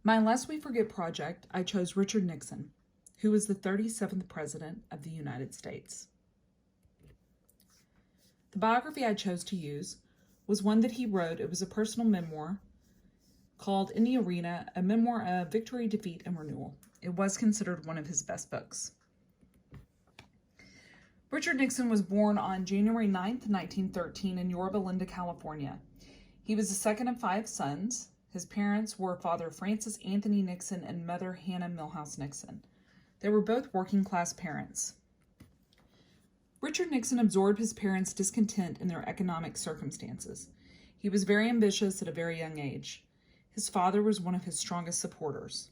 My Lest We Forget project, I chose Richard Nixon, who was the 37th President of the United States. The biography I chose to use was one that he wrote. It was a personal memoir called In the Arena, a memoir of victory, defeat, and renewal. It was considered one of his best books. Richard Nixon was born on January 9th, 1913 in Yorba Linda, California. He was the second of 5 sons. His parents were Father Francis Anthony Nixon and Mother Hannah Milhouse Nixon. They were both working-class parents. Richard Nixon absorbed his parents' discontent in their economic circumstances. He was very ambitious at a very young age. His father was one of his strongest supporters.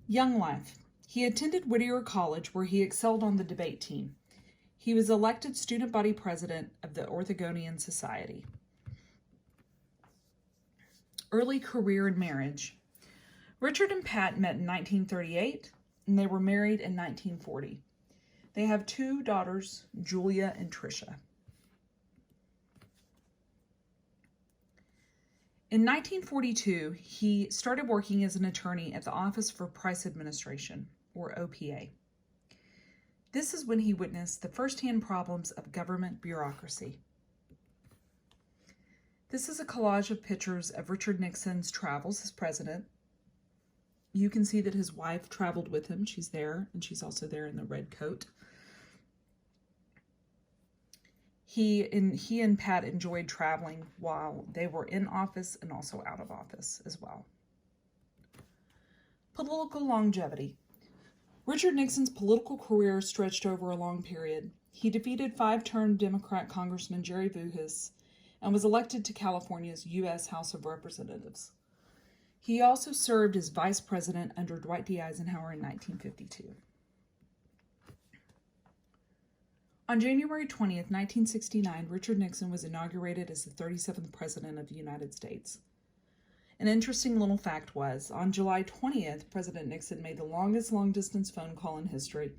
Young life. He attended Whittier College, where he excelled on the debate team. He was elected student body president of the Orthogonian Society. Early career and marriage. Richard and Pat met in 1938, and they were married in 1940. They have 2 daughters, Julia and Tricia. In 1942, he started working as an attorney at the Office for Price Administration, or OPA. This is when he witnessed the first-hand problems of government bureaucracy. This is a collage of pictures of Richard Nixon's travels as president. You can see that his wife traveled with him. She's there, and she's also there in the red coat. He and Pat enjoyed traveling while they were in office and also out of office as well. Political longevity. Richard Nixon's political career stretched over a long period. He defeated 5-term Democrat Congressman Jerry Vujas and was elected to California's U.S. House of Representatives. He also served as vice president under Dwight D. Eisenhower in 1952. On January 20th, 1969, Richard Nixon was inaugurated as the 37th President of the United States. An interesting little fact was, on July 20th, President Nixon made the longest long-distance phone call in history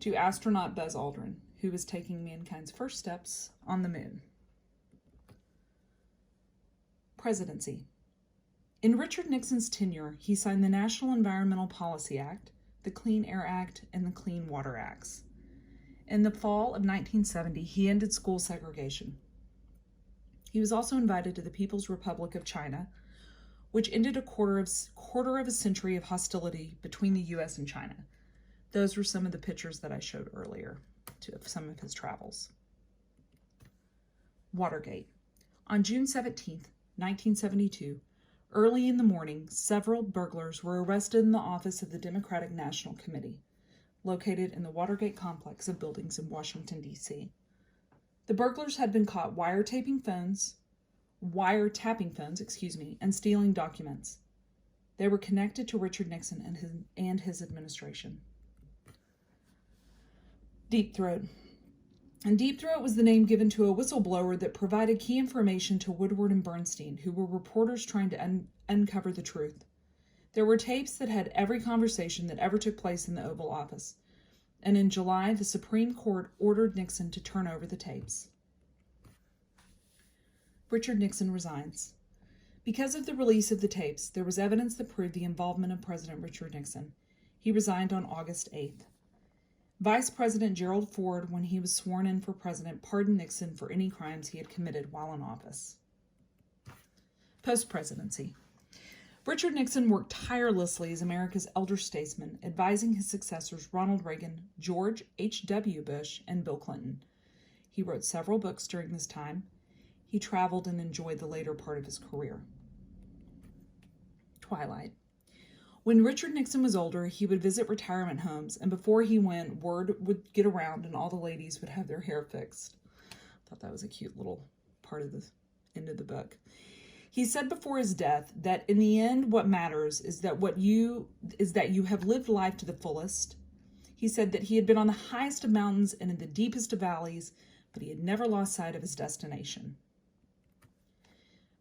to astronaut Buzz Aldrin, who was taking mankind's first steps on the moon. Presidency. In Richard Nixon's tenure, he signed the National Environmental Policy Act, the Clean Air Act, and the Clean Water Acts. In the fall of 1970, he ended school segregation. He was also invited to the People's Republic of China, which ended a quarter of a century of hostility between the U.S. and China. Those were some of the pictures that I showed earlier of some of his travels. Watergate. On June 17th, 1972, early in the morning, several burglars were arrested in the office of the Democratic National Committee, located in the Watergate complex of buildings in Washington, D.C. The burglars had been caught wiretapping phones, and stealing documents. They were connected to Richard Nixon and his administration. Deep Throat. And Deep Throat was the name given to a whistleblower that provided key information to Woodward and Bernstein, who were reporters trying to uncover the truth. There were tapes that had every conversation that ever took place in the Oval Office. And in July, the Supreme Court ordered Nixon to turn over the tapes. Richard Nixon resigns. Because of the release of the tapes, there was evidence that proved the involvement of President Richard Nixon. He resigned on August 8th. Vice President Gerald Ford, when he was sworn in for president, pardoned Nixon for any crimes he had committed while in office. Post-presidency. Richard Nixon worked tirelessly as America's elder statesman, advising his successors Ronald Reagan, George H.W. Bush, and Bill Clinton. He wrote several books during this time. He traveled and enjoyed the later part of his career. Twilight. When Richard Nixon was older, he would visit retirement homes, and before he went, word would get around and all the ladies would have their hair fixed. I thought that was a cute little part of the end of the book. He said before his death that in the end, what matters is that you have lived life to the fullest. He said that he had been on the highest of mountains and in the deepest of valleys, but he had never lost sight of his destination.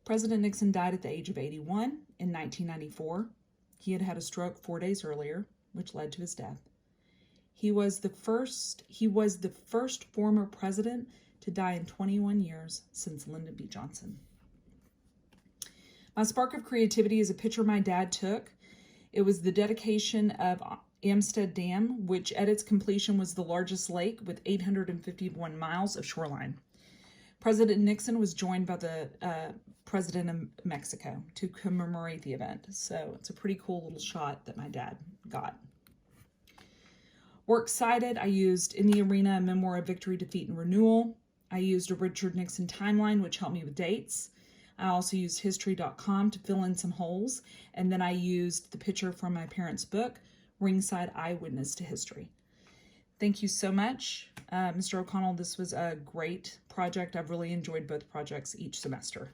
President Nixon died at the age of 81 in 1994. He had had a stroke 4 days earlier, which led to his death. He was the first former president to die in 21 years since Lyndon B. Johnson. My spark of creativity is a picture my dad took. It was the dedication of Amstead Dam, which at its completion was the largest lake with 851 miles of shoreline. President Nixon was joined by the President of Mexico to commemorate the event. So it's a pretty cool little shot that my dad got. Works cited, I used In the Arena, a Memoir of Victory, Defeat, and Renewal. I used a Richard Nixon timeline, which helped me with dates. I also used history.com to fill in some holes. And then I used the picture from my parents' book, Ringside Eyewitness to History. Thank you so much, Mr. O'Connell. This was a great project. I've really enjoyed both projects each semester.